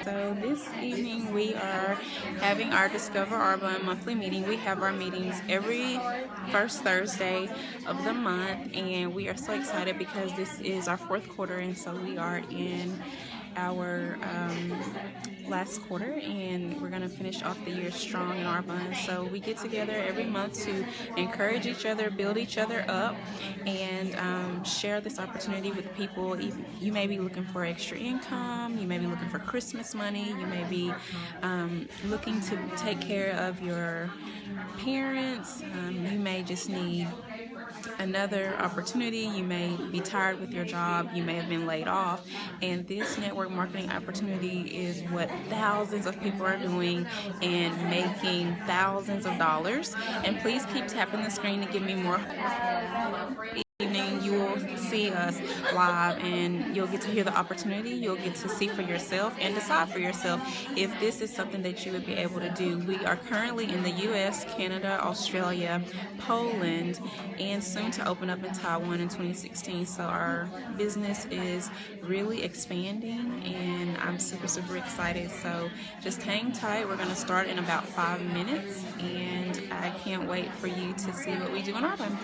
So this evening we are having our Discover Arbonne monthly meeting. We have our meetings every first Thursday of the month, and we are so excited because this is our fourth quarter, and so we are in our last quarter, and we're going to finish off the year strong in Arbonne. So we get together every month to encourage each other, build each other up, and share this opportunity with people. You may be looking for extra income, you may be looking for Christmas money, you may be looking to take care of your parents, you may just need another opportunity, you may be tired with your job, you may have been laid off, and this network marketing opportunity is what thousands of people are doing and making thousands of dollars. And please keep tapping the screen to give me more. Evening you will see us live, and you'll get to hear the opportunity, you'll get to see for yourself and decide for yourself if this is something that you would be able to do. We are currently in the US, Canada, Australia, Poland, and soon to open up in Taiwan in 2016. So our business is really expanding, and I'm super excited. So just hang tight. We're going to start in about 5 minutes, and I can't wait for you to see what we do in Arbonne.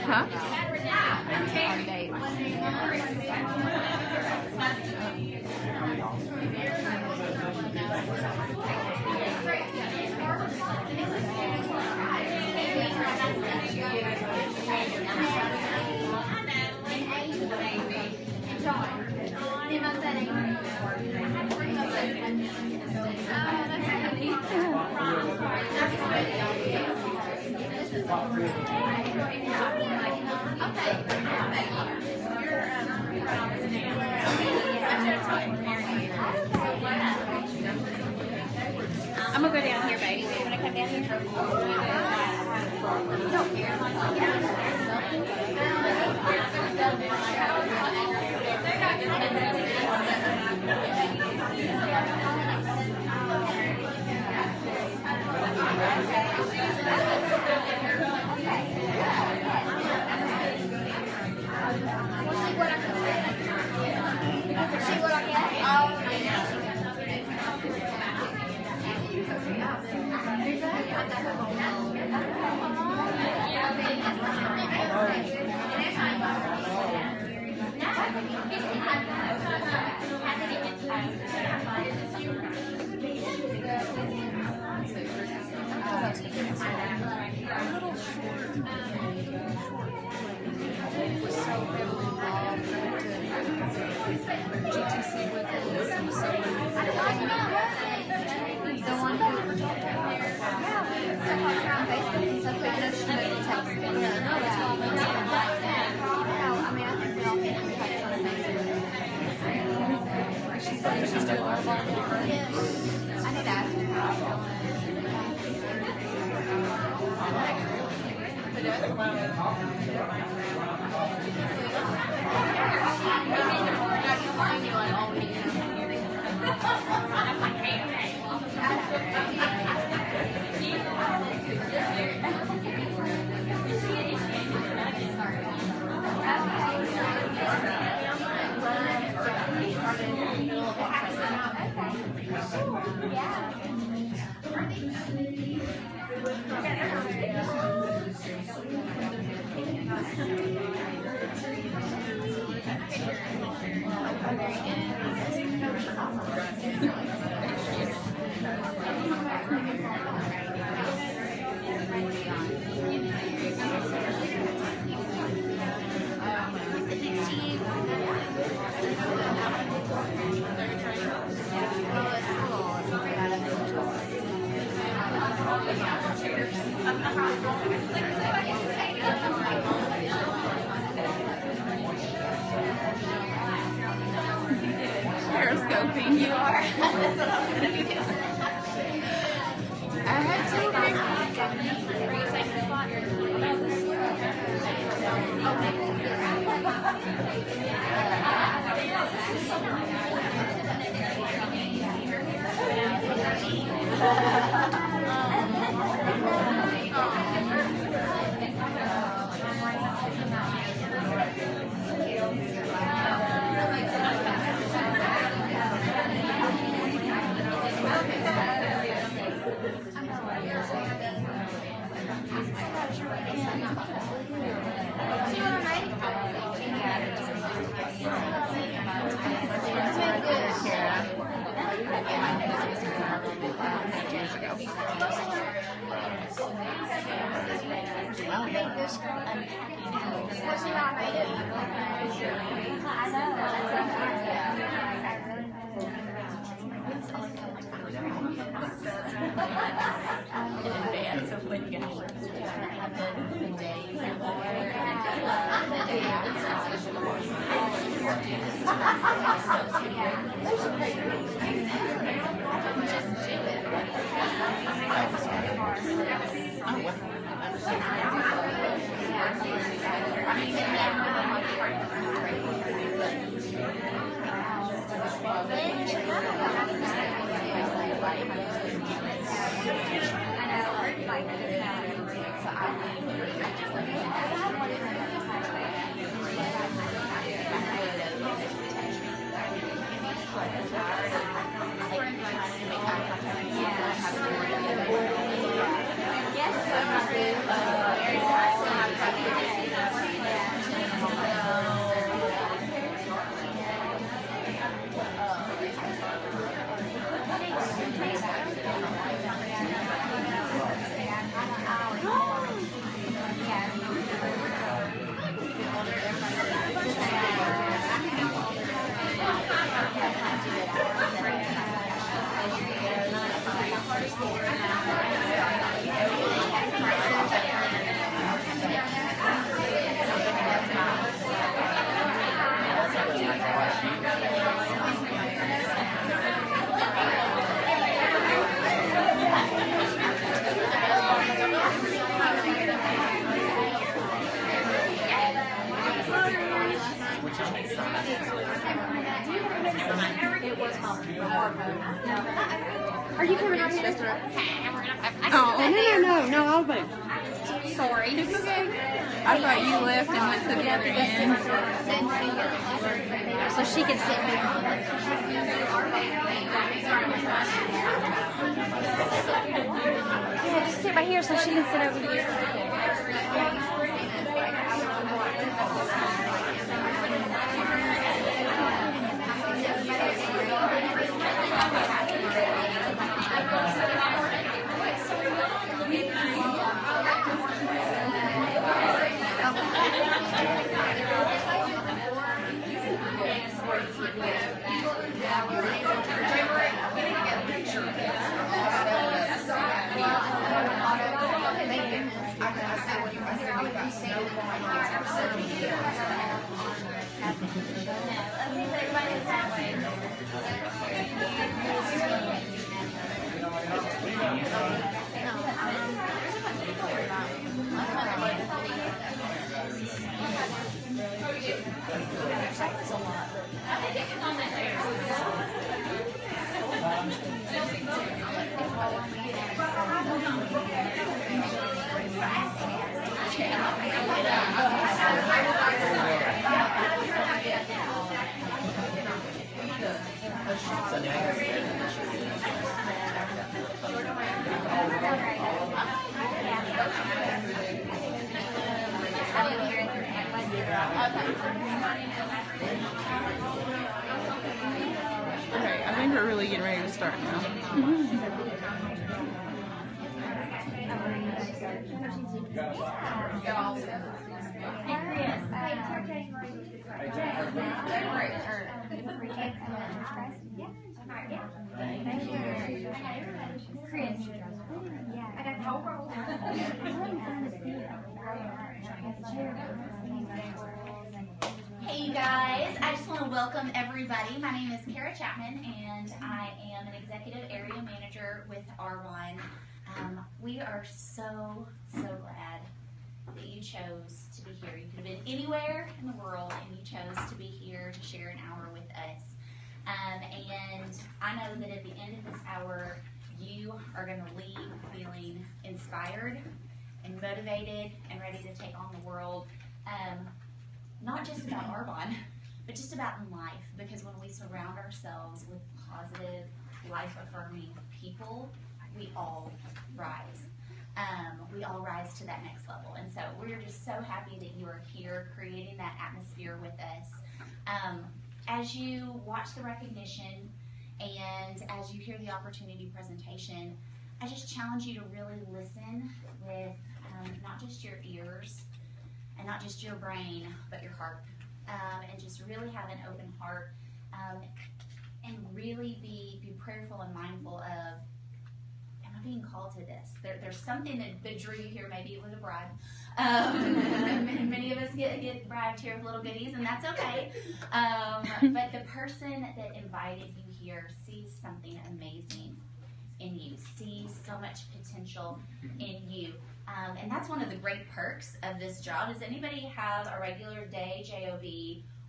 Huh? I'm gonna go down here, baby. You wanna come down here? See what I Periscoping, you are. That's what I'm gonna be doing. I had two big. Well, in advance of when you guys have the days Are you coming out here? Oh, No, I'll move. Sorry. it's okay. I thought you left and went to the other end. So she can sit here. Yeah, just sit right here so she can sit over here. Okay, I think we're really getting ready to start now. Hey you guys, I just want to welcome everybody. My name is Kara Chapman and I am an executive area manager with Arbonne. We are so glad that you chose to be here. You could have been anywhere in the world and you chose to be here to share an hour with us. And I know that at the end of this hour, you are going to leave feeling inspired and motivated and ready to take on the world. Not just about Arbonne, but just about in life, because when we surround ourselves with positive, life-affirming people, we all rise. We all rise to that next level. And so we're just so happy that you are here creating that atmosphere with us. As you watch the recognition and as you hear the opportunity presentation, I just challenge you to really listen with not just your ears and not just your brain, but your heart. And just really have an open heart, and really be prayerful and mindful of, am I being called to this? There's something that drew you here. Maybe it was a bribe. Many of us get bribed here with little goodies, and that's okay. But the person that invited you here sees something amazing in you, sees so much potential in you. And that's one of the great perks of this job. Does anybody have a regular day job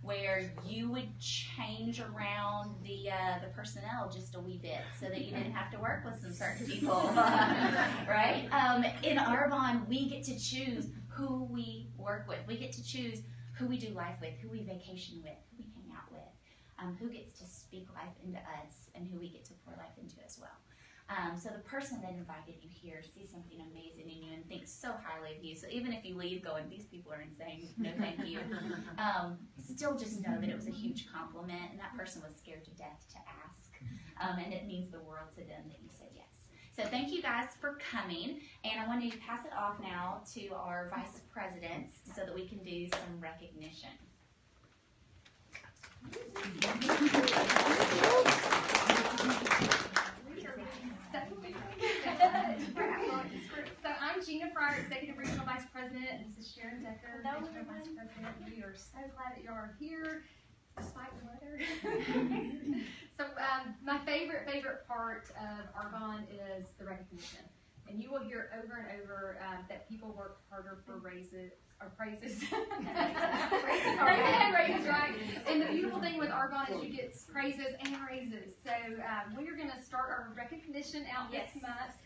where you would change around the personnel just a wee bit so that you didn't have to work with some certain people, right? In Arbonne, we get to choose who we work with. We get to choose who we do life with, who we vacation with, who we hang out with, who gets to speak life into us, and who we get to pour life into as well. So the person that invited you here sees something amazing in you and thinks so highly of you. So even if you leave going, these people are insane, no thank you, still just know that it was a huge compliment, and that person was scared to death to ask. And it means the world to them that you said yes. So thank you guys for coming, and I want to pass it off now to our vice presidents so that we can do some recognition. So I'm Gina Fryer, Executive Regional Vice President, and this is Sharon Decker, Regional Vice President. We are so glad that you are here, despite the weather. So my favorite part of Arbonne is the recognition. And you will hear over and over that people work harder for raises, or praises. Raises, right? And the beautiful thing with Arbonne is you get praises and raises. So we are going to start our recognition out this month.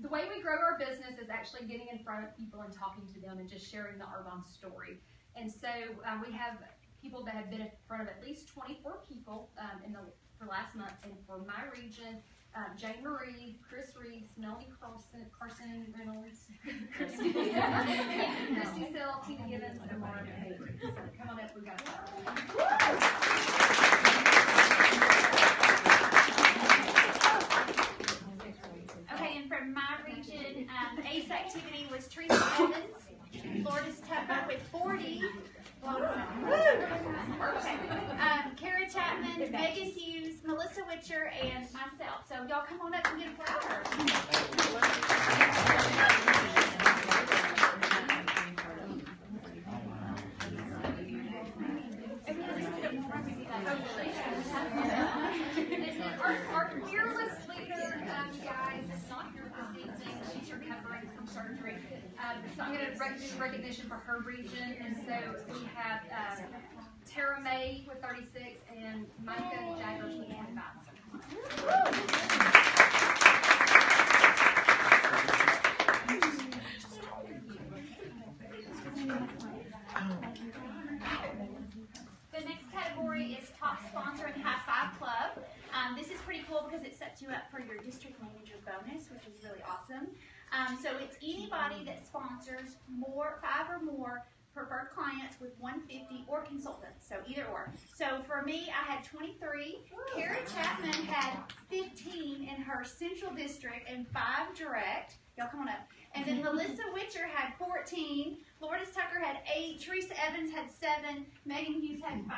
The way we grow our business is actually getting in front of people and talking to them and just sharing the Arbonne story. And so we have people that have been in front of at least 24 people for last month. And for my region, Jane Marie, Chris Reese, Melanie Carson Reynolds, Christy Sill, Tina Gibbons, and Laura Avery. So come on up, we got Okay, and from my region, ACE activity was Teresa Evans, Lourdes Tucker with 40. Okay. Kara Chapman, Megan Hughes, Melissa Witcher, and myself. So y'all come on up and get flowers. Our fearless leader, you guys, is not here this evening. She's recovering from surgery. So I'm going to do recognition for her region. And so we have Tara May with 36 and Micah Jaggers with 25. The next category is Top Sponsor and High Five Club. This is pretty cool because it sets you up for your district manager bonus, which is really awesome. So it's anybody that sponsors 5 or more preferred clients with 150 or consultants, so either or. So for me, I had 23. Kara Chapman had 15 in her central district and 5 direct. Y'all come on up. And then Melissa Witcher had 14. Lourdes Tucker had 8. Teresa Evans had 7. Megan Hughes had 5.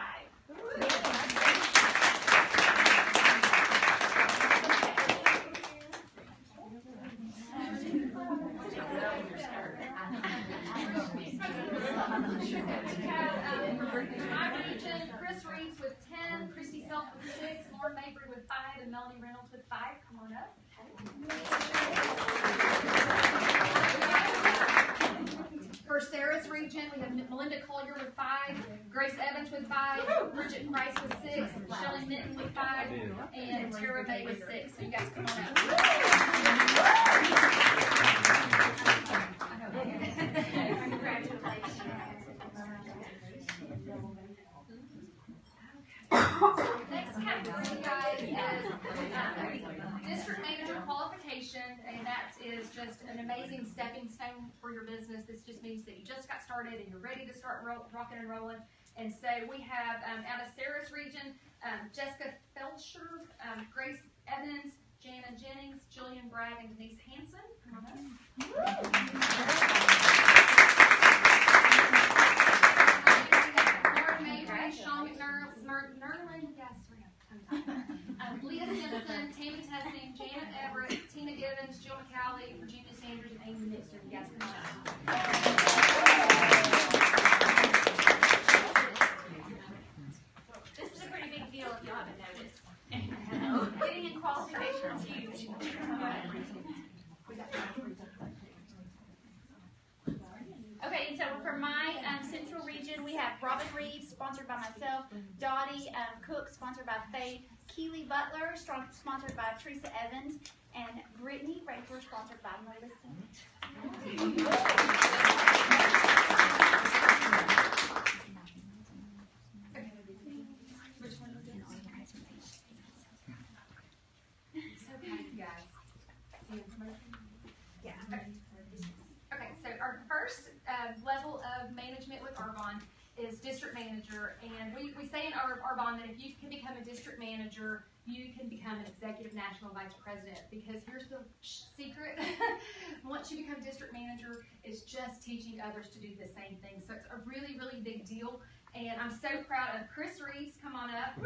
My region, Chris Reeves with 10, Christy Self with 6, Lauren Mabry with 5, and Melanie Reynolds with 5. Come on up. For Sarah's region, we have Melinda Collier with 5, Grace Evans with 5, Bridget Price with 6, Shelley Minton with 5, and Tara May with 6. So you guys come on up. Next category, you guys, is district manager qualification, and that is just an amazing stepping stone for your business. This just means that you just got started and you're ready to start rocking and rolling. And so we have out of Sarah's region, Jessica Felcher, Grace Evans, Jana Jennings, Jillian Bragg, and Denise Hansen. Come on up. Lauren Mabry, Sean McNerlin, yes, Leah Simpson, Tammy Tessing, Janet Everett, Tina Givens, Jill McCalley, Virginia Sanders, and Amy Nixon. You guys come on up. This is a pretty big deal if y'all haven't noticed. Getting in qualification is huge. Okay, and so for my central region, we have Robin Reed, sponsored by myself, Dottie Cook, sponsored by Faith, Keely Butler, sponsored by Teresa Evans, and Brittany Raper, sponsored by Melissa. Okay, so our first level of management with Arbonne is district manager, and we say in Arbonne that if you can become a district manager, you can become an executive national vice president, because here's the secret. Once you become district manager, it's just teaching others to do the same thing. So it's a really, really big deal, and I'm so proud of Chris Reeves. Come on up.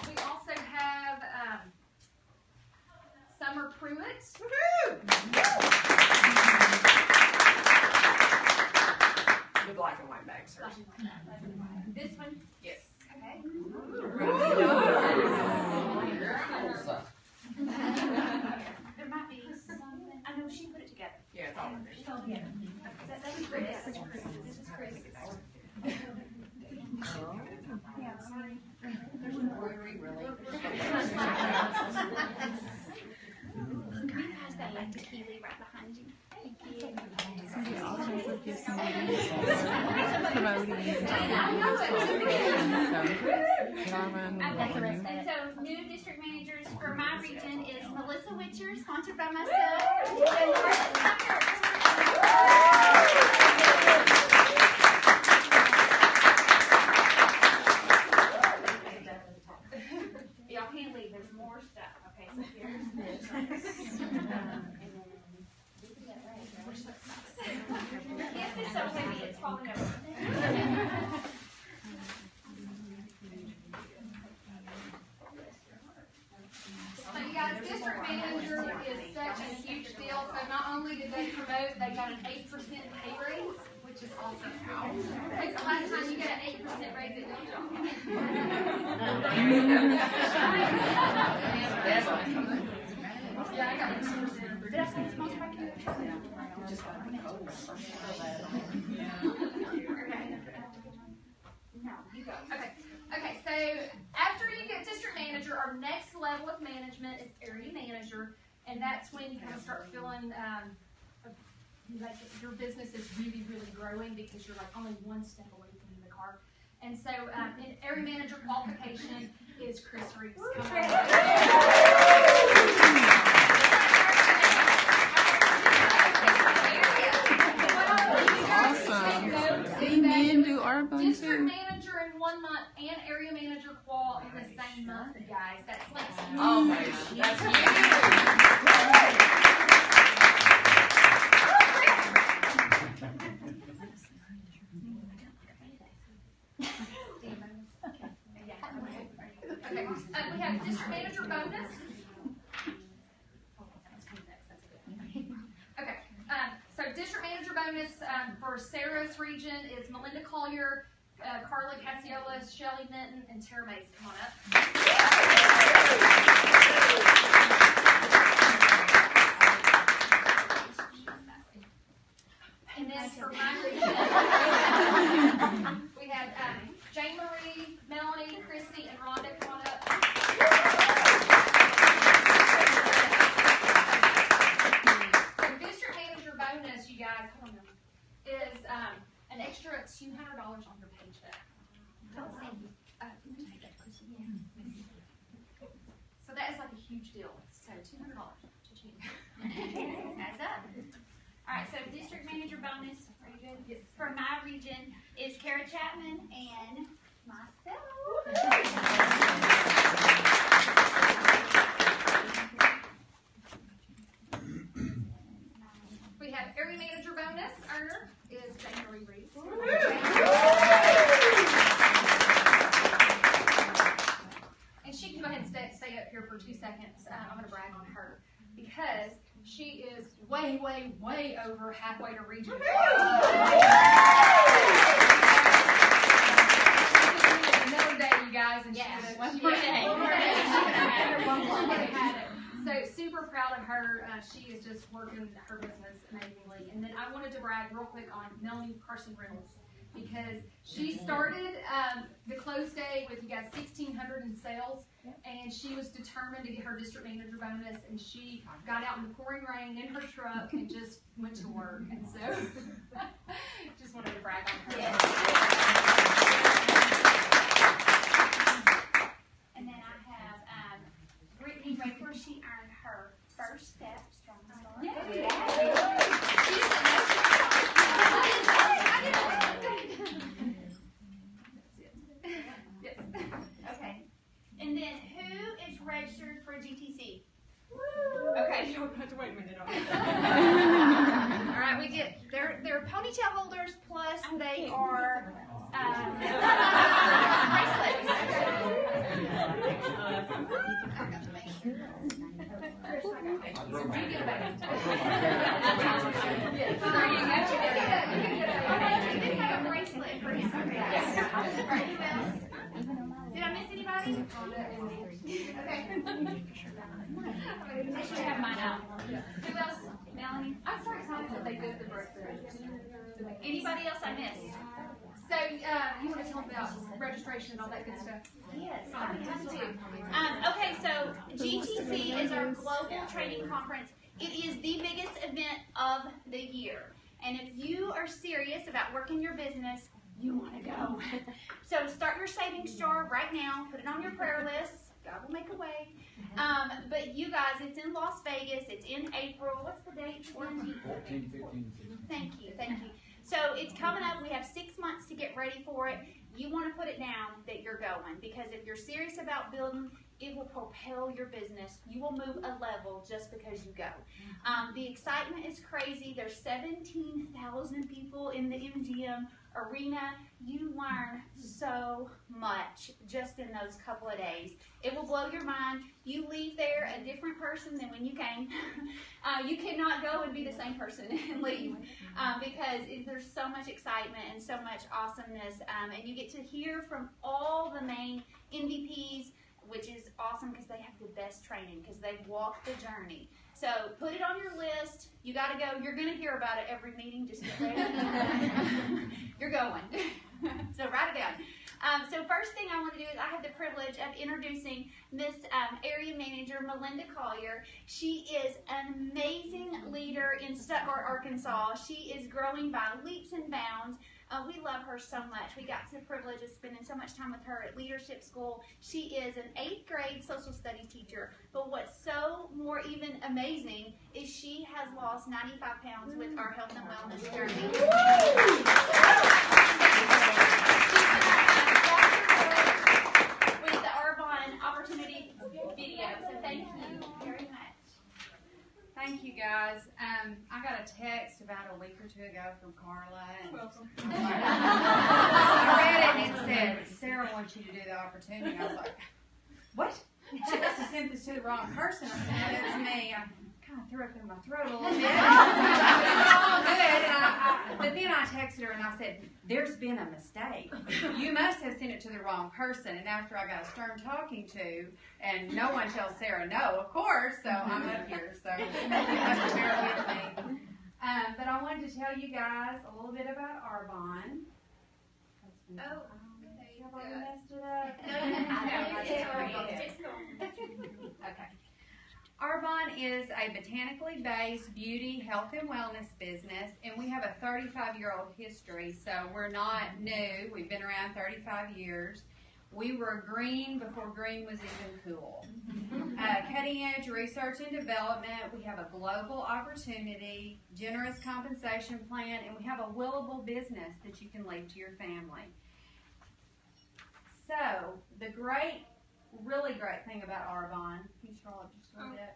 We also have Summer Pruitt. The black and white bags. This one? Yes. Okay. There might be something. I know she put it together. Yeah, it's all in there. That's Chris. This is Chris. Yeah, sorry. There's embroidery, really. Can we pass that back to Keely right behind you? Thank you. Somebody also gives somebody promoting So, new district managers for my region is Melissa Witcher, sponsored by myself. Y'all can't leave. There's more stuff. Okay, so here's this. Yes, it's so heavy. It's falling over. So you guys, district manager is such a huge deal. So not only did they promote, they got an 8% pay raise, which is awesome. It's the last time you get an 8% raise at your job. Yeah, I got 2%. Did I say sponsored by Keely? No, you go. Okay, so after you get district manager, our next level of management is area manager, and that's when you kind of start feeling like your business is really, really growing, because you're like only one step away from the car. And so an area manager qualification is Chris Reeves. awesome. Amen. Do Arbonne District too? manager in 1 month and area manager qual in the same month, guys. That's like huge. Oh my gosh, that's huge. Okay, we have district manager bonus. Okay, so district manager bonus for Sarah's region is Melinda Collier, Carla Cassiola, Shelly Minton, and Tara Mays. Come on up. And then for my region, we have Jane Marie, Melanie, Christy, and Rhonda. Come on up. So district manager bonus, you guys, hold on, is an extra $200 on your paycheck. So that is like a huge deal. So $200. Guys up. All right, so district manager bonus, are you good? Yes. For my region is Kara Chapman and myself. here for 2 seconds, I'm going to brag on her because she is way, way, way over halfway to region. Another day, you guys, and One more day. So super proud of her. She is just working her business amazingly. And then I wanted to brag real quick on Melanie Carson Reynolds because she started the close day with, you guys, 1,600 in sales, and she was determined to get her district manager bonus, and she got out in the pouring rain in her truck and just went to work. And so just wanted to brag on her. Yes. And then I have Brittany Raper. She earned her first step strong start. Yes. Okay. And then who is registered for GTC? Okay, you don't have to wait a minute on All right, we get they're ponytail holders plus they are bracelet for his Did I miss anybody? Okay. I should have mine out. Who else? Melanie? I'm so excited that they did the breakfast. Anybody else I missed? So, you want to tell them about registration and all that good stuff? Yes, I'd be happy to. Okay, so GTC is our global training conference. It is the biggest event of the year. And if you are serious about working your business, you want to go. So start your savings jar right now. Put it on your prayer list. God will make a way. But you guys, it's in Las Vegas. It's in April. What's the date? 14, 15, 16. Thank you. So it's coming up. We have 6 months to get ready for it. You want to put it down that you're going, because if you're serious about building, it will propel your business. You will move a level just because you go. The excitement is crazy. There's 17,000 people in the MGM arena. You learn so much just in those couple of days. It will blow your mind. You leave there a different person than when you came. You cannot go and be the same person and leave because there's so much excitement and so much awesomeness. And you get to hear from all the main MVPs, which is awesome because they have the best training because they've walked the journey. So put it on your list. You got to go. You're going to hear about it every meeting. Just get ready. You're going. So write it down. So first thing I want to do is I have the privilege of introducing Miss Area Manager Melinda Collier. She is an amazing leader in Stuttgart, Arkansas. She is growing by leaps and bounds. We love her so much. We got the privilege of spending so much time with her at leadership school. She is an 8th grade social studies teacher. But what's so more even amazing is she has lost 95 pounds with our health and wellness journey. With the Arbonne opportunity video. So thank you very much. Thank you, guys. I got a text about a week or two ago from Carla. And I read it and it said, Sarah wants you to do the opportunity. I was like, what? She must have sent this to the wrong person. I said, no, it's me. I kind of threw up in my throat a little bit. All good. But then I texted her and I said, there's been a mistake. You must have sent it to the wrong person. And after I got a stern talking to, and no one tells Sarah no, of course, so I'm up here. So you have to bear with me. But I wanted to tell you guys a little bit about Arbonne. Oh, Have I messed it up? Okay. Arbonne is a botanically based beauty, health, and wellness business, and we have a 35-year-old history, so we're not new. We've been around 35 years. We were green before green was even cool. Cutting-edge research and development. We have a global opportunity, generous compensation plan, and we have a willable business that you can leave to your family. So, the really great thing about Arbonne, can you scroll up just a little bit?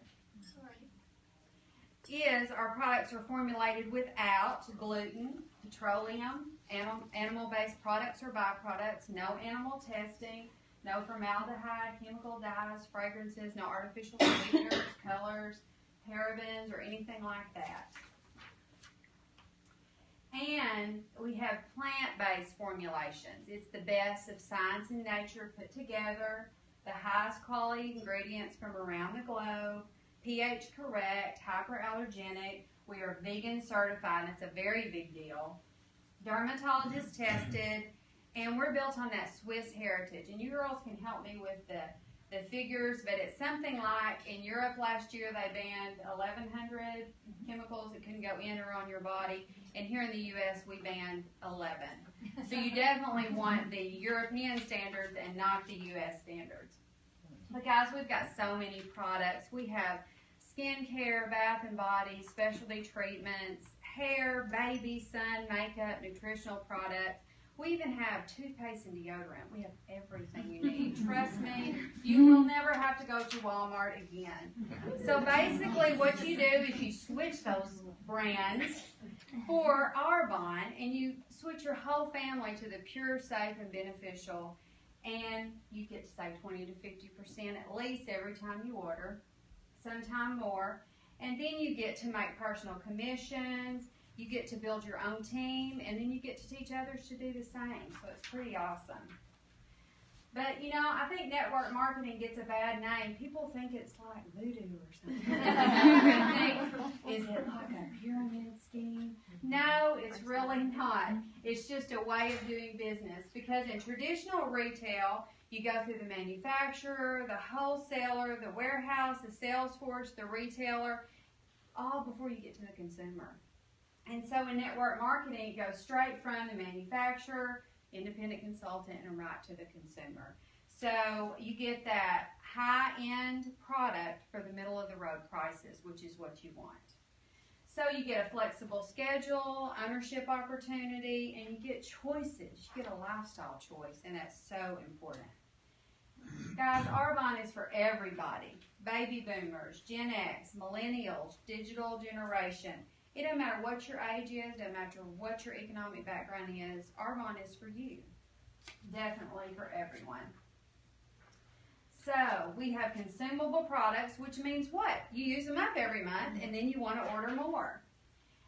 Is our products are formulated without gluten, petroleum, animal-based products or byproducts, no animal testing, No formaldehyde, chemical dyes, fragrances, no artificial sweeteners, colors, parabens, or anything like that. And we have plant-based formulations. It's the best of science and nature put together, the highest quality ingredients from around the globe, pH correct, hyperallergenic. We are vegan certified, and it's a very big deal. Dermatologist tested, and we're built on that Swiss heritage. And you girls can help me with the figures, but it's something like in Europe last year they banned 1,100 chemicals that couldn't go in or on your body, and here in the U.S. we banned 11. So you definitely want the European standards and not the U.S. standards. But guys, we've got so many products. We have skincare, bath and body, specialty treatments, hair, baby, sun, makeup, nutritional products. We even have toothpaste and deodorant. We have everything you need. Trust me, you will never have to go to Walmart again. So basically what you do is you switch those brands for Arbonne, and you switch your whole family to the pure, safe, and beneficial, and you get to save 20 to 50% at least every time you order, sometime more. And then you get to make personal commissions. You get to build your own team, and then you get to teach others to do the same. So it's pretty awesome. But, you know, I think network marketing gets a bad name. People think it's like voodoo or something. Is it like a pyramid scheme? No, it's really not. It's just a way of doing business. Because in traditional retail, you go through the manufacturer, the wholesaler, the warehouse, the sales force, the retailer, all before you get to the consumer. And so in network marketing, it goes straight from the manufacturer, independent consultant, and right to the consumer. So you get that high-end product for the middle-of-the-road prices, which is what you want. So you get a flexible schedule, ownership opportunity, and you get choices. You get a lifestyle choice, and that's so important. Guys, Arbonne is for everybody. Baby boomers, Gen X, millennials, digital generation. It doesn't matter what your age is, doesn't matter what your economic background is, Arbonne is for you. Definitely for everyone. So, we have consumable products, which means what? You use them up every month, and then you want to order more.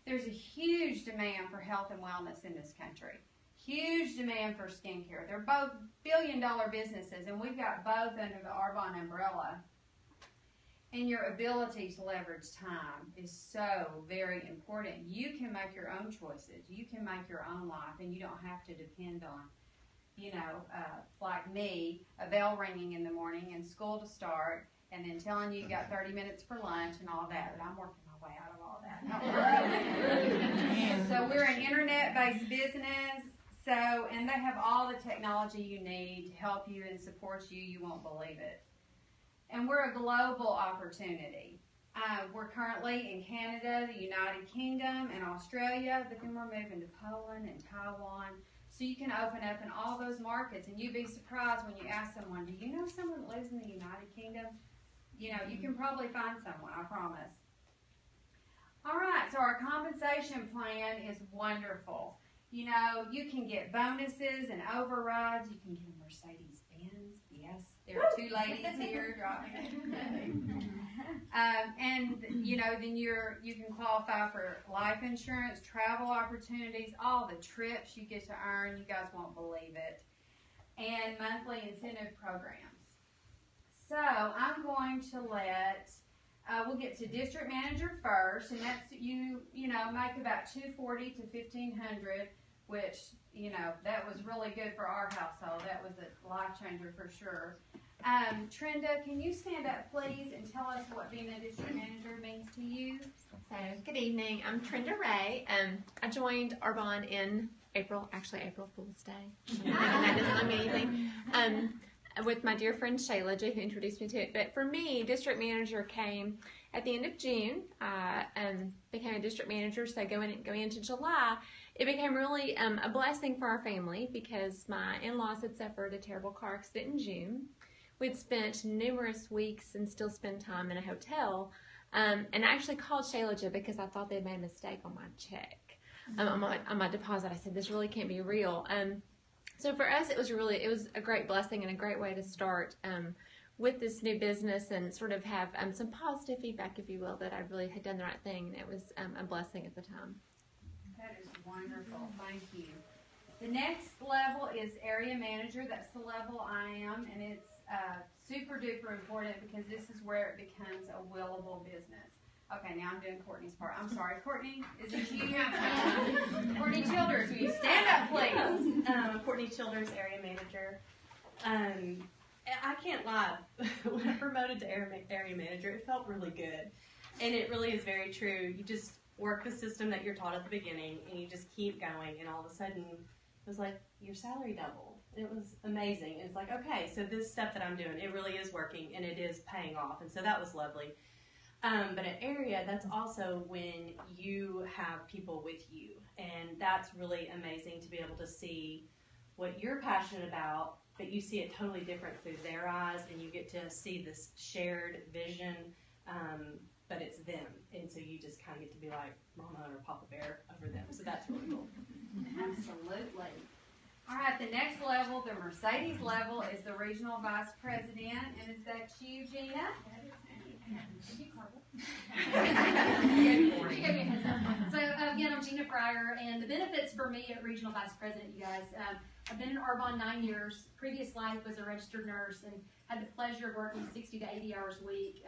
There's a huge demand for health and wellness in this country. Huge demand for skincare. They're both billion-dollar businesses, and we've got both under the Arbonne umbrella. And your ability to leverage time is so very important. You can make your own choices. You can make your own life, and you don't have to depend on, you know, like me, a bell ringing in the morning and school to start, and then telling you got 30 minutes for lunch and all that. But I'm working my way out of all that. So we're an internet-based business. So, and they have all the technology you need to help you and support you. You won't believe it. And we're a global opportunity. We're currently in Canada, the United Kingdom, and Australia, but then we're moving to Poland and Taiwan. So you can open up in all those markets, and you'd be surprised when you ask someone, do you know someone that lives in the United Kingdom? You know, you can probably find someone, I promise. All right, so our compensation plan is wonderful. You know, you can get bonuses and overrides. You can get a Mercedes-Benz. Yes, there are two ladies here driving. And, you know, then you can qualify for life insurance, travel opportunities, all the trips you get to earn. You guys won't believe it. And monthly incentive programs. So I'm going to we'll get to district manager first, and that's you know, make about $240 to $1,500, which, you know, that was really good for our household. That was a life changer for sure. Trenda, can you stand up, please, and tell us what being a district manager means to you? So, good evening. I'm Trenda Ray. I joined Arbonne in April Fool's Day. That doesn't mean anything. With my dear friend Shayla J, who introduced me to it. But for me, district manager came at the end of June. Became a district manager, so going into July, it became really a blessing for our family because my in-laws had suffered a terrible car accident in June. We'd spent numerous weeks and still spend time in a hotel. And I actually called Shayla J because I thought they'd made a mistake on my check, on my deposit. I said, this really can't be real. So for us, it was a great blessing and a great way to start with this new business and sort of have some positive feedback, if you will, that I really had done the right thing, and it was a blessing at the time. That is wonderful. Thank you. The next level is area manager. That's the level I am, and it's super duper important because this is where it becomes a willable business. Okay, now I'm doing Courtney's part. I'm sorry, Courtney. Is it you? Courtney Childers, will you stand up, please? Courtney Childers, area manager. I can't lie. When I promoted to area manager, it felt really good, and it really is very true. You just work the system that you're taught at the beginning, and you just keep going, and all of a sudden, it was like your salary doubled. It was amazing. It's like, okay, so this stuff that I'm doing, it really is working, and it is paying off, and so that was lovely. But at area, that's also when you have people with you, and that's really amazing to be able to see what you're passionate about, but you see it totally different through their eyes, and you get to see this shared vision, but it's them, and so you just kind of get to be like Mama or Papa Bear over them, so that's really cool. Absolutely. All right, the next level, the Mercedes level, is the regional vice president, and is that you, Gina? So again, I'm Gina Fryer, and the benefits for me at Regional Vice President, you guys, I've been in Arbonne 9 years. Previous life was a registered nurse and had the pleasure of working 60 to 80 hours a week.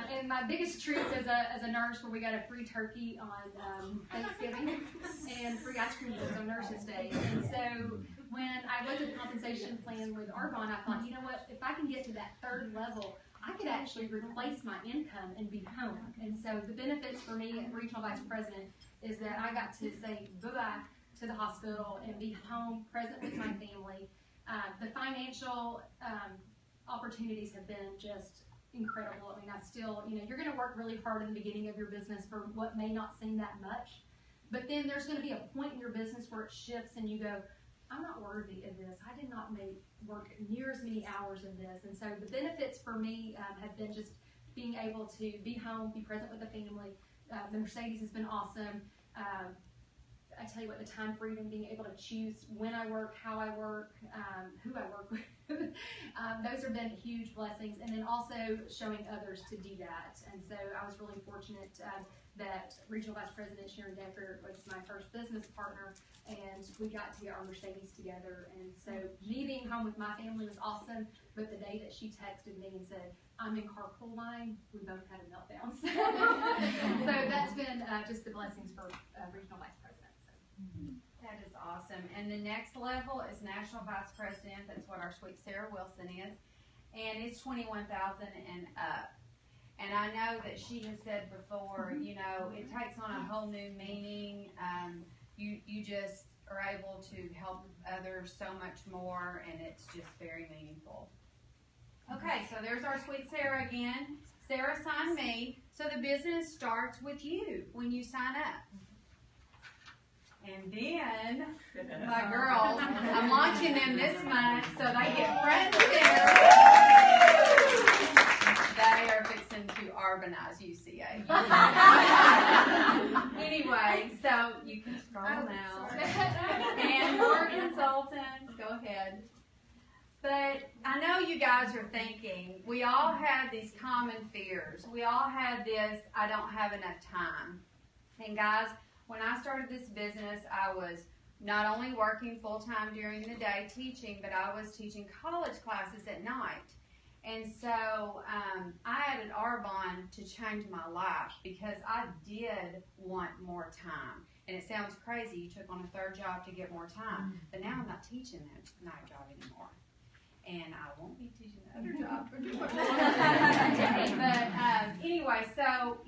And my biggest treats as a nurse were we got a free turkey on Thanksgiving and free ice cream on Nurses Day. And so when I looked at the compensation plan with Arbonne, I thought, you know what, if I can get to that third level, I could actually replace my income and be home. And so the benefits for me at Regional Vice President is that I got to say bye-bye to the hospital and be home, present with my family. The financial opportunities have been just incredible. I mean, I still, you're going to work really hard in the beginning of your business for what may not seem that much. But then there's going to be a point in your business where it shifts and you go, I'm not worthy of this. I did not work near as many hours in this. And so the benefits for me have been just being able to be home, be present with the family. The Mercedes has been awesome. I tell you what, the time freedom, being able to choose when I work, how I work, who I work with. Those have been huge blessings. And then also showing others to do that. And so I was really fortunate that Regional Vice President Sharon Decker was my first business partner, and we got to get our Mercedes together. And so me being home with my family was awesome, but the day that she texted me and said, I'm in carpool line, we both had a meltdown. So that's been just the blessings for Regional Vice President. That is awesome. And the next level is National Vice President. That's what our sweet Sarah Wilson is. And it's $21,000 and up. And I know that she has said before, it takes on a whole new meaning. You just are able to help others so much more, and it's just very meaningful. Okay, so there's our sweet Sarah again. Sarah signed me. So the business starts with you when you sign up. And then my girls, I'm launching them this month, so they get front and center. They are fixing to Arbonnize UCA. Anyway, so you can scroll now. And more consultants, go ahead. But I know you guys are thinking, we all have these common fears. We all have this, I don't have enough time. And guys, when I started this business, I was not only working full-time during the day teaching, but I was teaching college classes at night. And so I added Arbonne to change my life because I did want more time. And it sounds crazy, you took on a third job to get more time, but now I'm not teaching that night job anymore. And I won't be teaching the other job for too much longer. But anyway, so,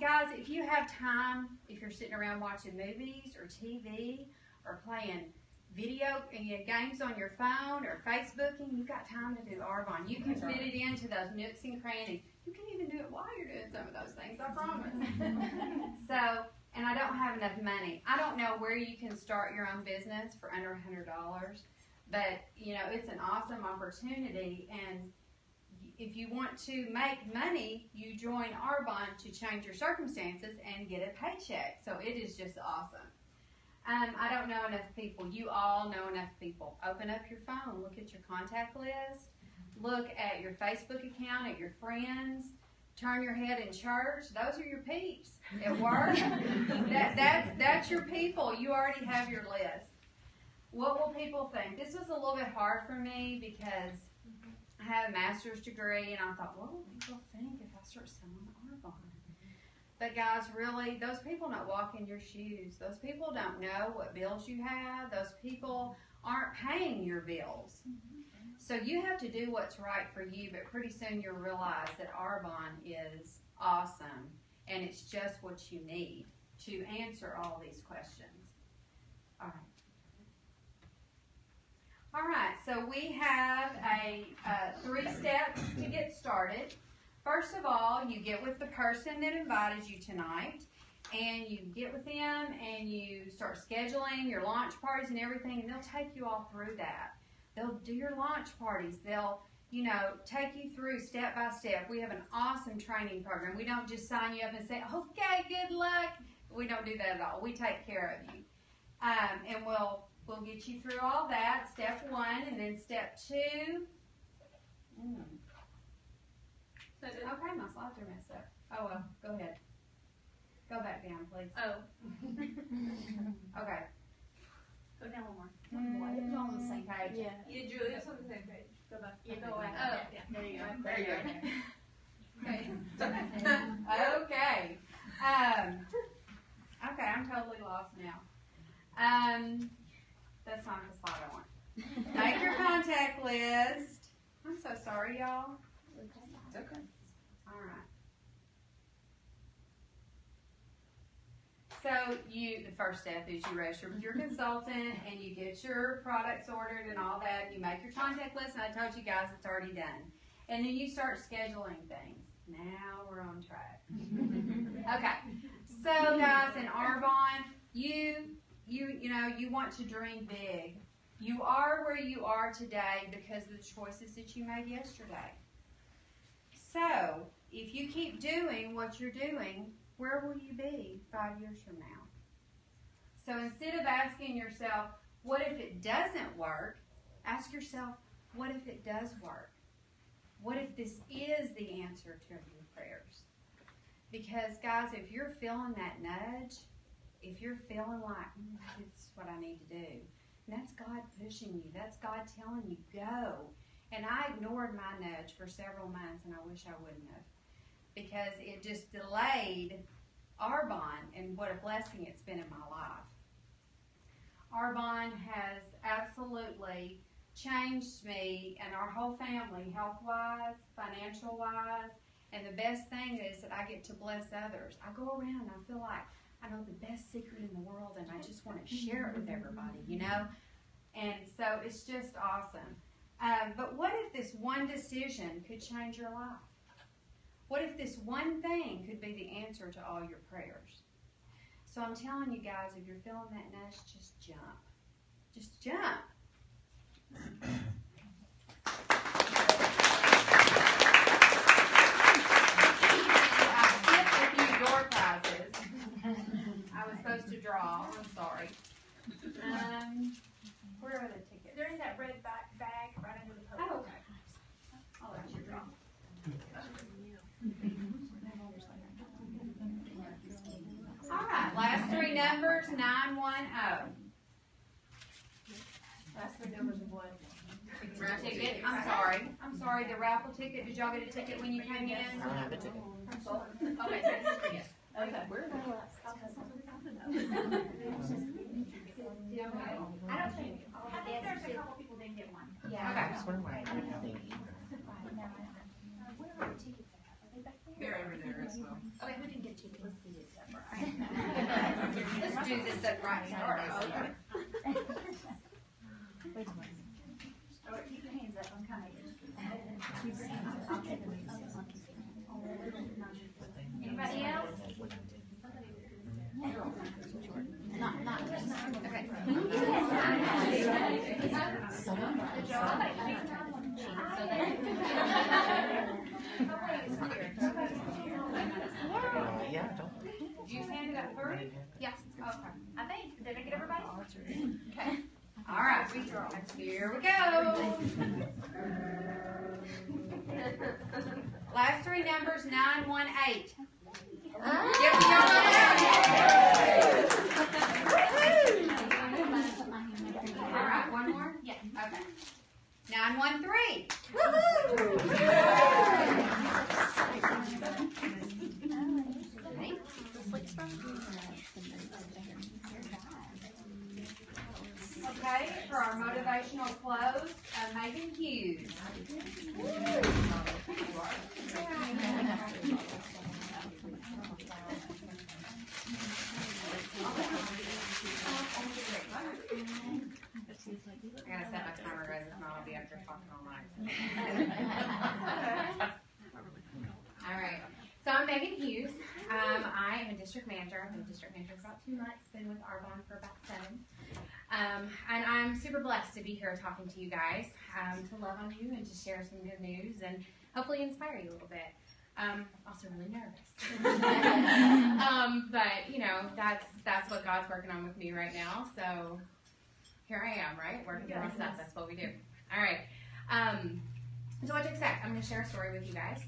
guys, if you have time, if you're sitting around watching movies or TV or playing video games on your phone or Facebooking, you've got time to do Arbonne. You can fit it into those nooks and crannies. You can even do it while you're doing some of those things, I promise. So, and I don't have enough money. I don't know where you can start your own business for under $100, but, it's an awesome opportunity, and if you want to make money, you join Arbonne to change your circumstances and get a paycheck. So it is just awesome. I don't know enough people. You all know enough people. Open up your phone. Look at your contact list. Look at your Facebook account, at your friends. Turn your head in church. Those are your peeps. At work, that's your people. You already have your list. What will people think? This was a little bit hard for me because I have a master's degree, and I thought, what will people think if I start selling Arbonne? But guys, really, those people don't walk in your shoes. Those people don't know what bills you have. Those people aren't paying your bills. So you have to do what's right for you, but pretty soon you'll realize that Arbonne is awesome, and it's just what you need to answer all these questions. All right, so we have 3 steps to get started. First of all, you get with the person that invited you tonight, and you get with them, and you start scheduling your launch parties and everything, and they'll take you all through that. They'll do your launch parties. They'll, take you through step by step. We have an awesome training program. We don't just sign you up and say, okay, good luck. We don't do that at all. We take care of you. And we'll get you through all that, step 1, and then step 2. Okay, my slides are messed up. Oh, well, go ahead. Go back down, please. Oh. Okay. Go down one more. It was all on the same page. Yeah, Julie, it's on the same page. Go back. Yeah, go away. Oh, yeah. There you go. There you go. Okay. Okay. Okay, I'm totally lost now. That's not the slide I want. Make your contact list. I'm so sorry, y'all. It's okay. All right. So the first step is you register with your consultant and you get your products ordered and all that. You make your contact list, and I told you guys it's already done. And then you start scheduling things. Now we're on track. Okay. So guys, in Arbonne, you want to dream big. You are where you are today because of the choices that you made yesterday. So, if you keep doing what you're doing, where will you be 5 years from now? So instead of asking yourself, what if it doesn't work? Ask yourself, what if it does work? What if this is the answer to your prayers? Because guys, if you're feeling that nudge, if you're feeling like, it's what I need to do, and that's God pushing you. That's God telling you, go. And I ignored my nudge for several months, and I wish I wouldn't have. Because it just delayed Arbonne, and what a blessing it's been in my life. Arbonne has absolutely changed me and our whole family, health-wise, financial-wise, and the best thing is that I get to bless others. I go around and I feel like I know the best secret in the world, and I just want to share it with everybody, And so it's just awesome. But what if this one decision could change your life? What if this one thing could be the answer to all your prayers? So I'm telling you guys, if you're feeling that nudge, just jump. Just jump. I skipped a few door prizes. I was supposed to draw. I'm sorry. Where are the tickets? They're in that red bag right under the post. Oh, okay. I'll let you draw. All right, last 3 numbers, 910. Last 3 numbers of what? Ticket. I'm sorry. The raffle ticket. Did y'all get a ticket when you came in? I don't have a ticket. Okay, so this is for you. Okay. Where? I don't think. I think there's a couple people didn't get one. Yeah. Okay. That's where my thing. Where are the tickets at? Are they back there? They're over there as well. Okay, who didn't get tickets? Let's do this separate. Let's do this at right start. Okay. Wait a minute. Oh, keep your hands up. I'm coming. Keep your hands up. I'll take them. Anybody else? Not. Okay. Good job. Yeah, don't. Did you hand it three? Yes. Okay. I think. Did I get everybody? Okay. All right. Here we go. Last three numbers, 918. Give me your All right. One more? Yeah. Okay. 913. Okay, for our motivational close, Megan Hughes. I gotta set my timer, guys. If not, I'll be up there talking all night. All right. So I'm Megan Hughes. I am a district manager. I've been a district manager for about 2 months. Been with Arbonne for about 7. And I'm super blessed to be here talking to you guys, to love on you and to share some good news and hopefully inspire you a little bit. Also really nervous. But you know, that's what God's working on with me right now. So here I am, right? Working through my stuff. That's what we do. All right. So what to expect? I'm going to share a story with you guys.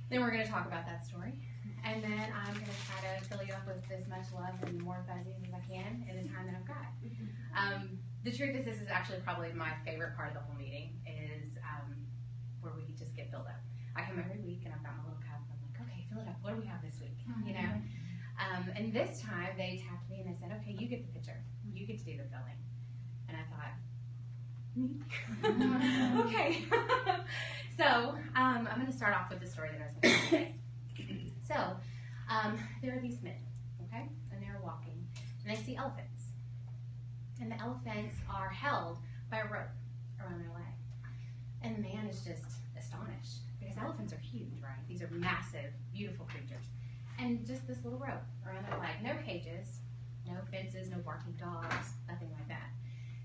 Then we're going to talk about that story. And then I'm going to try to fill you up with as much love and more fuzzies as I can in the time that I've got. The truth is, this is actually probably my favorite part of the whole meeting, is where we just get filled up. I come every week and I've got my little cup. I'm like, okay, fill it up. What do we have this week? You know? And this time they tapped me and they said, okay, you get the picture. You get to do the filling. And I thought, okay. So I'm going to start off with the story that I was going to say. So there are these men, okay, and they're walking, and they see elephants, and the elephants are held by a rope around their leg, and the man is just astonished because elephants are huge, right? These are massive, beautiful creatures, and just this little rope around their leg, no cages, no fences, no barking dogs, nothing like that.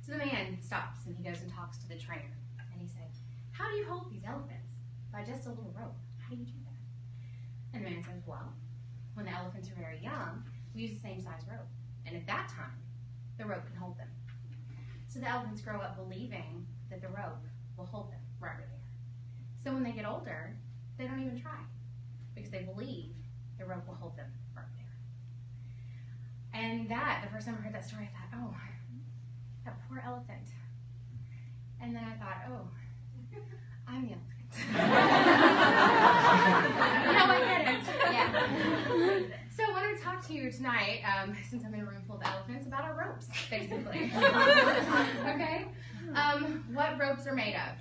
So the man stops and he goes and talks to the trainer, and he said, "How do you hold these elephants? By just a little rope. How do you do that?" And the man says, "Well, when the elephants are very young, we use the same size rope. And at that time, the rope can hold them." So the elephants grow up believing that the rope will hold them right over there. So when they get older, they don't even try because they believe the rope will hold them right there. And the first time I heard that story, I thought, oh, that poor elephant. And then I thought, oh, I'm the elephant. No, I get it. Yeah. So I want to talk to you tonight, since I'm in a room full of elephants, about our ropes, basically. Okay? What ropes are made of?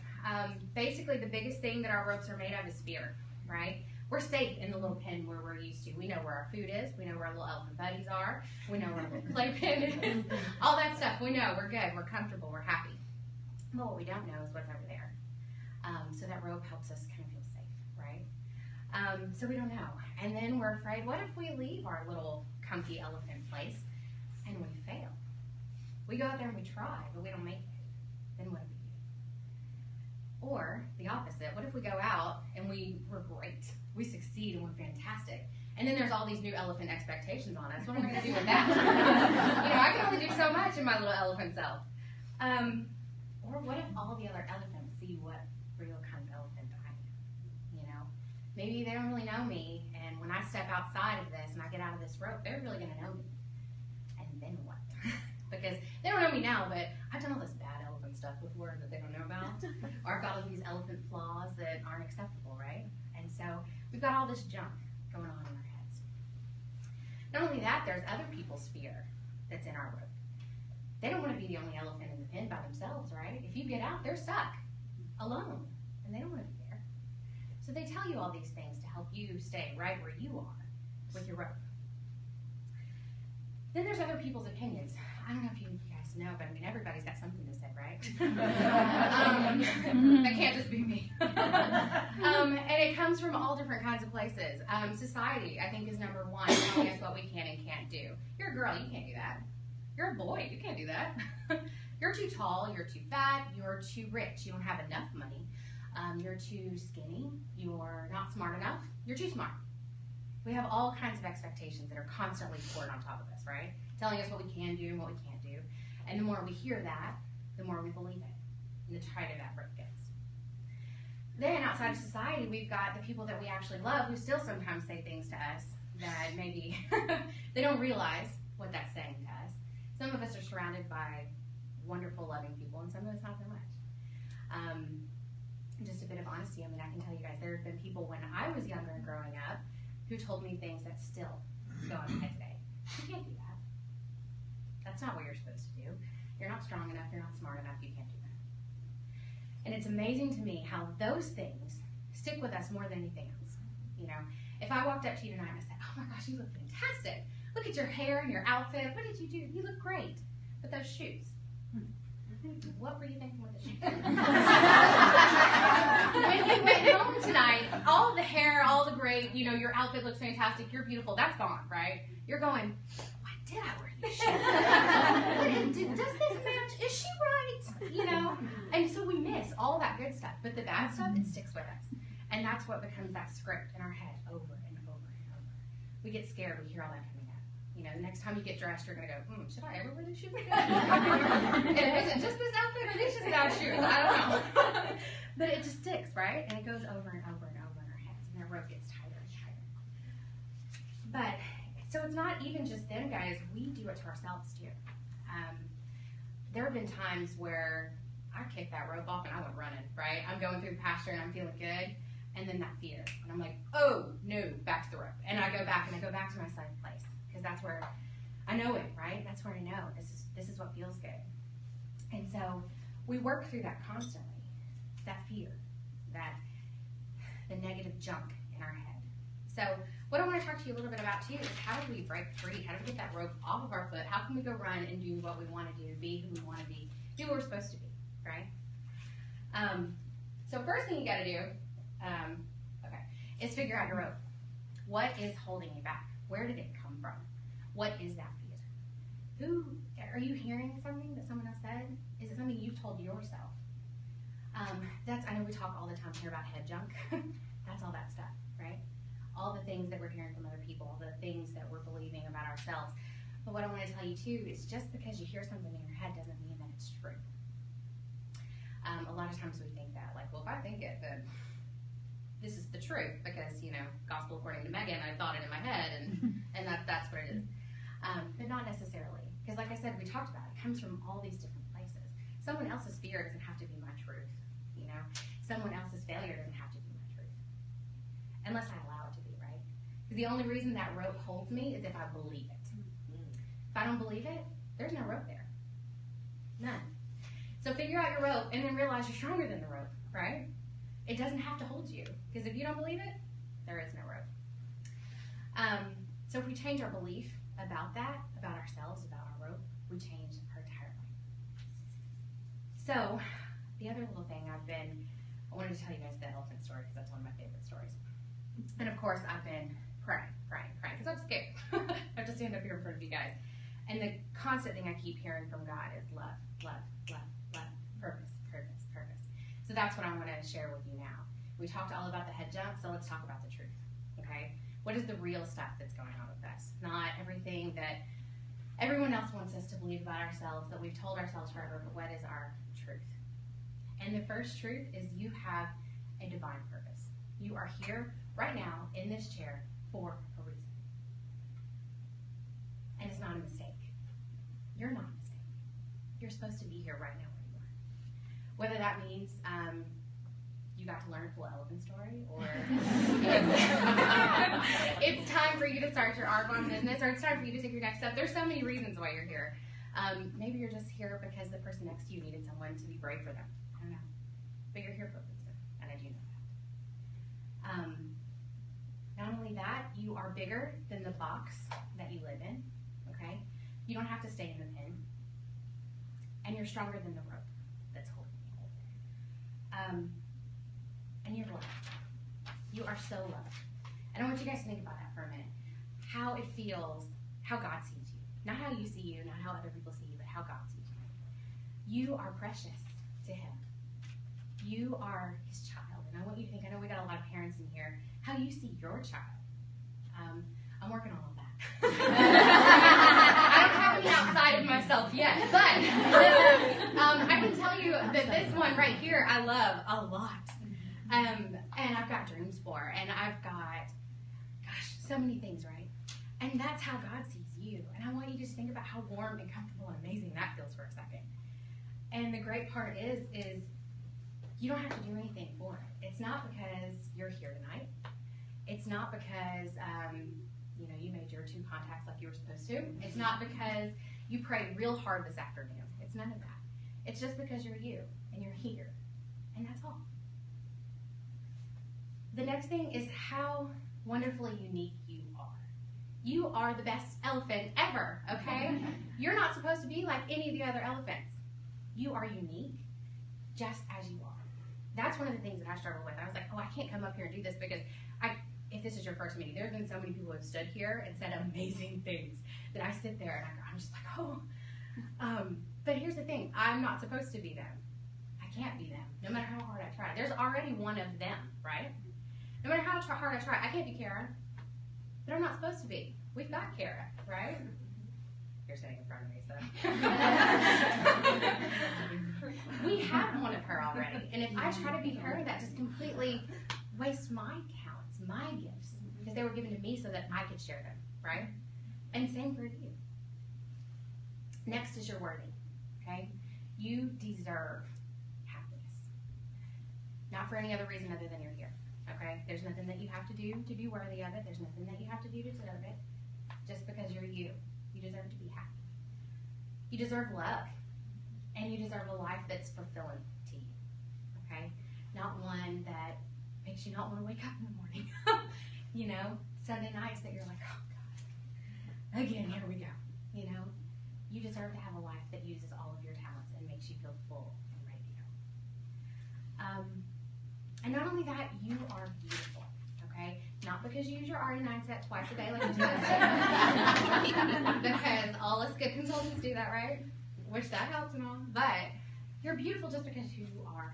Basically, the biggest thing that our ropes are made of is fear, right? We're safe in the little pen where we're used to. We know where our food is. We know where our little elephant buddies are. We know where our little playpen is. All that stuff. We know. We're good. We're comfortable. We're happy. But what we don't know is what's over there. So that rope helps us kind of feel safe, right? So we don't know. And then we're afraid, what if we leave our little comfy elephant place and we fail? We go out there and we try, but we don't make it. Then what do we do? Or the opposite, what if we go out and we're great, we succeed and we're fantastic, and then there's all these new elephant expectations on us. What am I going to do with that? I can only do so much in my little elephant self. Or what if all the other elephants see what real kind of elephant I am? Maybe they don't really know me, and when I step outside of this and I get out of this rope, they're really going to know me. And then what? Because they don't know me now, but I've done all this bad elephant stuff before that they don't know about. Or I've got all these elephant flaws that aren't acceptable, right? And so we've got all this junk going on in our heads. Not only that, there's other people's fear that's in our rope. They don't want to be the only elephant in the pen by themselves, right? If you get out, they're stuck, alone, and they don't want to be there. So they tell you all these things to help you stay right where you are with your rope. Then there's other people's opinions. I don't know if you guys know, but everybody's got something to say, right? That can't just be me. And it comes from all different kinds of places. Society, I think, is number one, telling us what we can and can't do. You're a girl, you can't do that. You're a boy, you can't do that. You're too tall, you're too fat, you're too rich, you don't have enough money. You're too skinny, you're not smart enough, you're too smart. We have all kinds of expectations that are constantly poured on top of us, right? Telling us what we can do and what we can't do. And the more we hear that, the more we believe it. And the tighter that rope gets. Then outside of society, we've got the people that we actually love who still sometimes say things to us that maybe they don't realize what that's saying to us. Some of us are surrounded by wonderful, loving people, and some of us not so much. Just a bit of honesty, I mean, I can tell you guys, there have been people when I was younger and growing up who told me things that still go in my head today. You can't do that. That's not what you're supposed to do. You're not strong enough, you're not smart enough, you can't do that. And it's amazing to me how those things stick with us more than anything else. You know, if I walked up to you tonight and I said, oh my gosh, you look fantastic. Look at your hair and your outfit. What did you do? You look great. But those shoes. What were you thinking with the shoes? When you went home tonight, all the hair, all the great, you know, your outfit looks fantastic, you're beautiful, that's gone, right? You're going, why did I wear these shoes? Does this match? Is she right? You know? And so we miss all that good stuff. But the bad stuff, it sticks with us. And that's what becomes that script in our head over and over and over. We get scared, we hear all that coming up. You know, the next time you get dressed, you're going to go, should I ever wear these shoes again? And is it just this outfit or these just bad shoes? I don't know. But it just sticks, right? And it goes over and over and over in our heads. And that rope gets tighter and tighter. But, so it's not even just them, guys. We do it to ourselves, too. There have been times where I kicked that rope off and I went running, right? I'm going through the pasture and I'm feeling good. And then that fear. And I'm like, oh, no, back to the rope. And I go back and I go back to my safe place. Because that's where I know it, right? That's where I know. This is what feels good. And so we work through that constantly. That fear. The negative junk in our head. So what I want to talk to you a little bit about, too, is how do we break free? How do we get that rope off of our foot? How can we go run and do what we want to do, be who we want to be, do what we're supposed to be, right? So first thing you got to do, is figure out your rope. What is holding you back? Where did it come from? What is that fear? Are you hearing something that someone else said? Is it something you've told yourself? I know we talk all the time here about head junk. That's all that stuff, right? All the things that we're hearing from other people, all the things that we're believing about ourselves. But what I want to tell you too is just because you hear something in your head doesn't mean that it's true. A lot of times we think that, like, well, if I think it, then this is the truth because, you know, gospel according to Megan, I thought it in my head, and that's what it is. But not necessarily. Because like I said, we talked about it. It comes from all these different places. Someone else's fear doesn't have to be my truth, you know. Someone else's failure doesn't have to be my truth. Unless I allow it to be, right? Because the only reason that rope holds me is if I believe it. If I don't believe it, there's no rope there. None. So figure out your rope and then realize you're stronger than the rope, right? It doesn't have to hold you. Because if you don't believe it, there is no rope. So if we change our belief about that, about ourselves, about our rope, we change our entire life. So the other little thing I wanted to tell you guys the elephant story because that's one of my favorite stories. And of course, I've been praying because I'm scared. I have to stand up here in front of you guys. And the constant thing I keep hearing from God is love, love, love, love, purpose, purpose, purpose. So that's what I want to share with you now. We talked all about the head jump, so let's talk about the truth, okay? What is the real stuff that's going on with us? Not everything that everyone else wants us to believe about ourselves, that we've told ourselves forever, but what is our truth? And the first truth is you have a divine purpose. You are here right now in this chair for a reason. And it's not a mistake. You're not a mistake. You're supposed to be here right now where you are. Whether that means you got to learn a full elephant story, or it's time for you to start your Arbonne business, or it's time for you to take your next step. There's so many reasons why you're here. Maybe you're just here because the person next to you needed someone to be brave for them. I don't know. But you're here for a reason, and I do know that. Not only that, you are bigger than the box that you live in, okay? You don't have to stay in the pen. And you're stronger than the rope that's holding you. And you're loved. You are so loved. And I want you guys to think about that for a minute. How it feels, how God sees you. Not how you see you, not how other people see you, but how God sees you. You are precious to Him. You are His child. And I want you to think, I know we got a lot of parents in here, how you see your child. I'm working on all that. I don't have any outside of myself yet, but I can tell you that this one right here I love a lot. And I've got dreams for, and I've got, gosh, so many things, right? And that's how God sees you. And I want you to just think about how warm and comfortable and amazing that feels for a second. And the great part is you don't have to do anything for it. It's not because you're here tonight. It's not because you made your 2 contacts like you were supposed to. It's not because you prayed real hard this afternoon. It's none of that. It's just because you're you and you're here. And that's all. The next thing is how wonderfully unique you are. You are the best elephant ever, okay? You're not supposed to be like any of the other elephants. You are unique just as you are. That's one of the things that I struggle with. I was like, oh, I can't come up here and do this because if this is your first meeting, there have been so many people who have stood here and said amazing things that I sit there and I'm just like, oh. But here's the thing. I'm not supposed to be them. I can't be them, no matter how hard I try. There's already one of them, right? No matter how hard I try, I can't be Kara. But I'm not supposed to be. We've got Kara, right? You're sitting in front of me, so. We have one of her already. And if I try to be her, that just completely wastes my talents, my gifts. Because they were given to me so that I could share them, right? And same for you. Next is you're worthy, okay? You deserve happiness. Not for any other reason other than you're here, okay? There's nothing that you have to do to be worthy of it. There's nothing that you have to do to deserve it. Just because you're you. You deserve to be happy. You deserve love. And you deserve a life that's fulfilling to you, okay? Not one that makes you not want to wake up in the morning. Sunday nights that you're like, oh, God, again, here we go, You deserve to have a life that uses all of your talents and makes you feel full and ready to go. And not only that, you are beautiful, okay? Not because you use your RE9 set twice a day like you're supposed to. Because all us good consultants do that, right? Which that helps and all. But you're beautiful just because you are,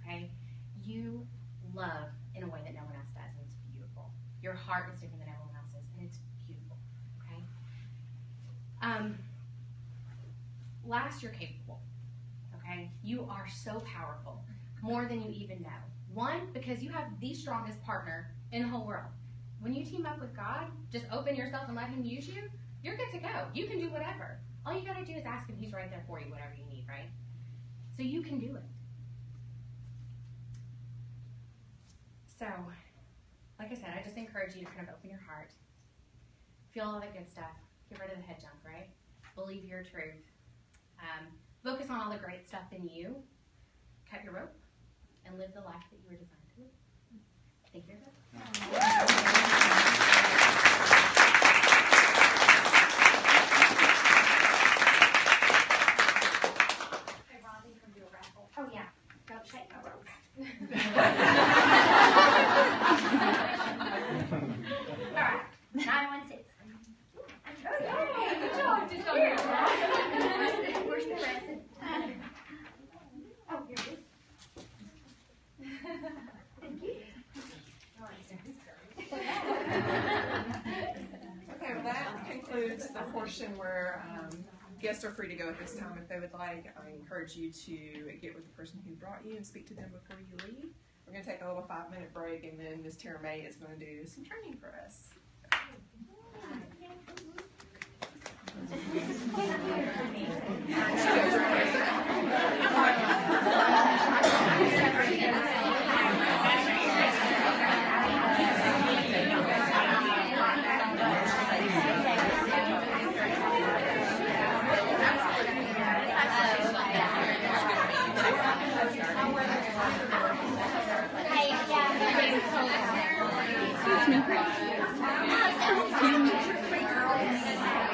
okay? You love in a way that no one else does, and it's beautiful. Your heart is different than everyone else's, and it's beautiful, okay? Last, you're capable, okay? You are so powerful, more than you even know. One, because you have the strongest partner in the whole world. When you team up with God, just open yourself and let Him use you, you're good to go. You can do whatever. All you got to do is ask Him. He's right there for you, whatever you need, right? So you can do it. So, like I said, I just encourage you to kind of open your heart. Feel all that good stuff. Get rid of the head junk, right? Believe your truth. Focus on all the great stuff in you. Cut your rope and live the life that you were designed to live. Thank you. Hey, Ron, you can do a raffle. Oh, yeah. Don't shake my rope. All right. 916. Oh, yeah. Good job. Good job. Where's the present? Oh, here it is. Thank you. Okay, well that concludes the portion where guests are free to go at this time if they would like. I encourage you to get with the person who brought you and speak to them before you leave. We're going to take a little 5-minute break, and then Ms. Tara May is going to do some training for us.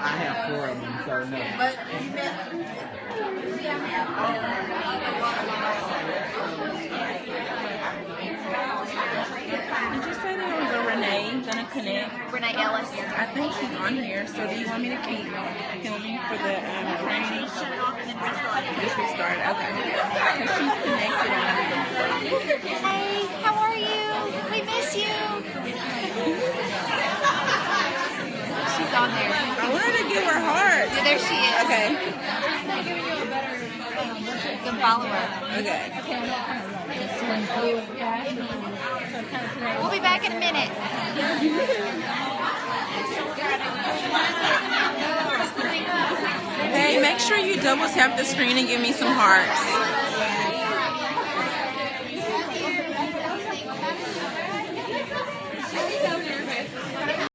I have 4 of them, so no. But Did you say there was a Renee gonna connect? Renee Ellis. I think she's on here, so do you want me to keep filming for the training? Just restart, okay. Because she's connected on. Hey, how are you? We miss you. give her hearts. Yeah, there she is. Okay. Good follower. Okay. We'll be back in a minute. Hey, make sure you double tap the screen and give me some hearts.